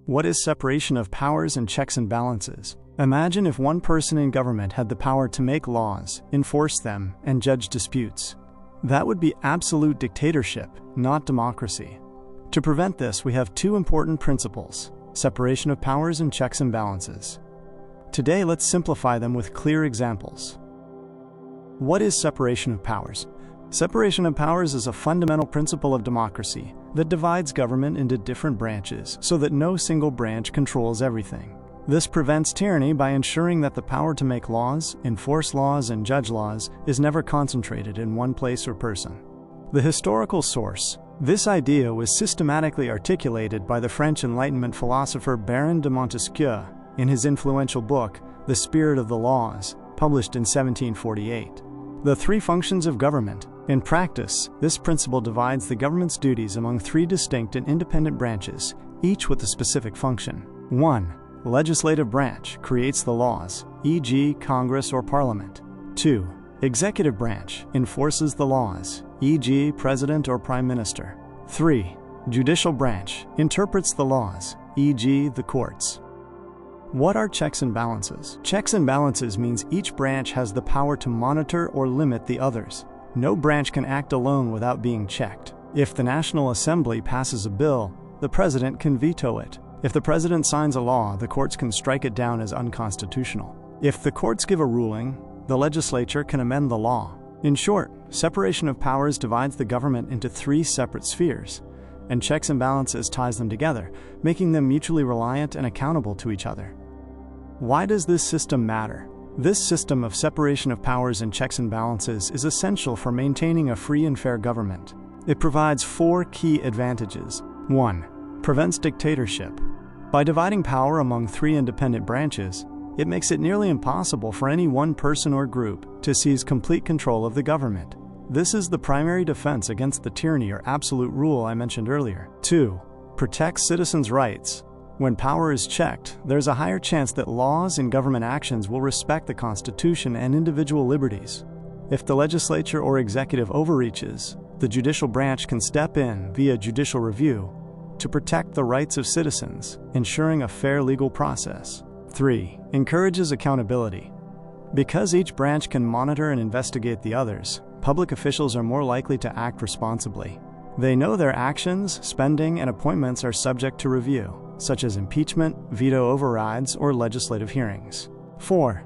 What is separation of powers and checks and balances? Imagine if one person in government had the power to make laws, enforce them, and judge disputes. That would be absolute dictatorship, not democracy. To prevent this, we have two important principles: separation of powers and checks and balances. Today, let's simplify them with clear examples. What is separation of powers? Separation of powers is a fundamental principle of democracy that divides government into different branches so that no single branch controls everything. This prevents tyranny by ensuring that the power to make laws, enforce laws, and judge laws is never concentrated in one place or person. The historical source. This idea was systematically articulated by the French Enlightenment philosopher Baron de Montesquieu in his influential book, The Spirit of the Laws, published in 1748. The three functions of government. In practice, this principle divides the government's duties among three distinct and independent branches, each with a specific function. 1. Legislative branch creates the laws, e.g., Congress or Parliament. 2. Executive branch enforces the laws, e.g., President or Prime Minister. 3. Judicial branch interprets the laws, e.g., the courts. What are checks and balances? Checks and balances means each branch has the power to monitor or limit the others. No branch can act alone without being checked. If the National Assembly passes a bill, the President can veto it. If the President signs a law, the courts can strike it down as unconstitutional. If the courts give a ruling, the Legislature can amend the law. In short, separation of powers divides the government into three separate spheres, and checks and balances ties them together, making them mutually reliant and accountable to each other. Why does this system matter? This system of separation of powers and checks and balances is essential for maintaining a free and fair government. It provides four key advantages. 1. Prevents dictatorship. By dividing power among three independent branches, it makes it nearly impossible for any one person or group to seize complete control of the government. This is the primary defense against the tyranny or absolute rule I mentioned earlier. 2. Protects citizens' rights. When power is checked, there's a higher chance that laws and government actions will respect the Constitution and individual liberties. If the legislature or executive overreaches, the judicial branch can step in via judicial review to protect the rights of citizens, ensuring a fair legal process. 3. Encourages accountability. Because each branch can monitor and investigate the others, public officials are more likely to act responsibly. They know their actions, spending, and appointments are subject to review, such as impeachment, veto overrides, or legislative hearings. 4.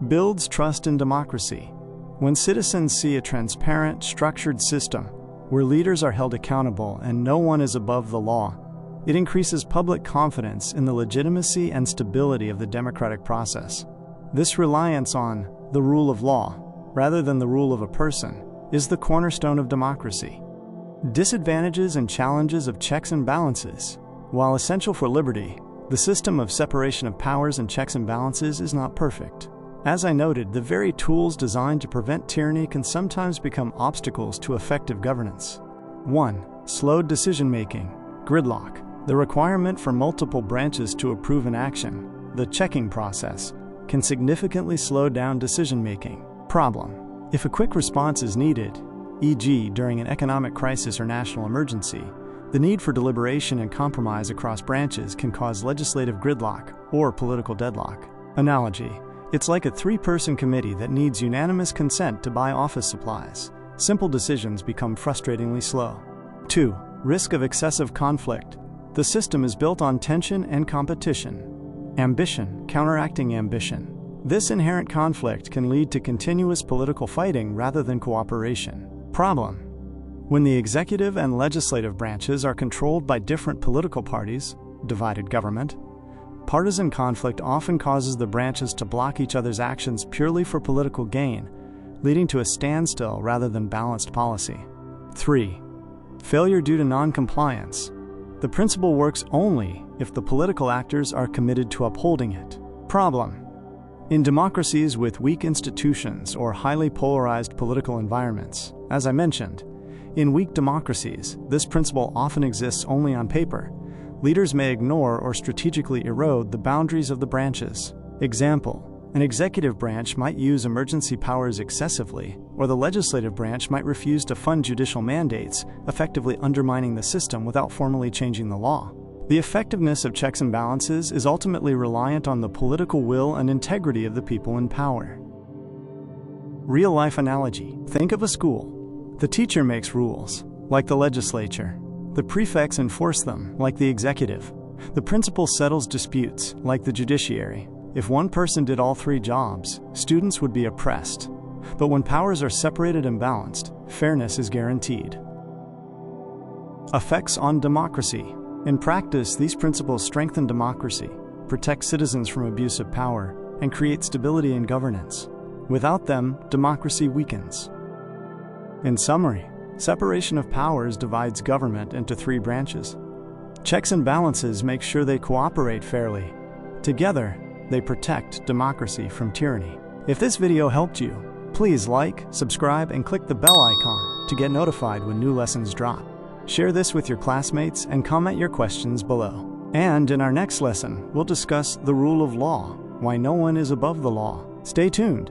Builds trust in democracy. When citizens see a transparent, structured system where leaders are held accountable and no one is above the law, it increases public confidence in the legitimacy and stability of the democratic process. This reliance on the rule of law, rather than the rule of a person, is the cornerstone of democracy. Disadvantages and challenges of checks and balances. While essential for liberty, the system of separation of powers and checks and balances is not perfect. As I noted, the very tools designed to prevent tyranny can sometimes become obstacles to effective governance. 1. Slowed decision-making. Gridlock. The requirement for multiple branches to approve an action, the checking process, can significantly slow down decision-making. Problem. If a quick response is needed, e.g., during an economic crisis or national emergency, the need for deliberation and compromise across branches can cause legislative gridlock or political deadlock. Analogy. It's like a three-person committee that needs unanimous consent to buy office supplies. Simple decisions become frustratingly slow. 2. Risk of excessive conflict. The system is built on tension and competition. Ambition, counteracting ambition. This inherent conflict can lead to continuous political fighting rather than cooperation. Problem. When the executive and legislative branches are controlled by different political parties, divided government, partisan conflict often causes the branches to block each other's actions purely for political gain, leading to a standstill rather than balanced policy. 3. Failure due to non-compliance. The principle works only if the political actors are committed to upholding it. Problem. In democracies with weak institutions or highly polarized political environments, as I mentioned, in weak democracies, this principle often exists only on paper. Leaders may ignore or strategically erode the boundaries of the branches. Example, an executive branch might use emergency powers excessively, or the legislative branch might refuse to fund judicial mandates, effectively undermining the system without formally changing the law. The effectiveness of checks and balances is ultimately reliant on the political will and integrity of the people in power. Real-life analogy. Think of a school. The teacher makes rules, like the legislature. The prefects enforce them, like the executive. The principal settles disputes, like the judiciary. If one person did all three jobs, students would be oppressed. But when powers are separated and balanced, fairness is guaranteed. Effects on democracy. In practice, these principles strengthen democracy, protect citizens from abuse of power, and create stability in governance. Without them, democracy weakens. In summary, separation of powers divides government into three branches. Checks and balances make sure they cooperate fairly. Together, they protect democracy from tyranny. If this video helped you, please like, subscribe, and click the bell icon to get notified when new lessons drop. Share this with your classmates and comment your questions below. And in our next lesson, we'll discuss the rule of law, why no one is above the law. Stay tuned.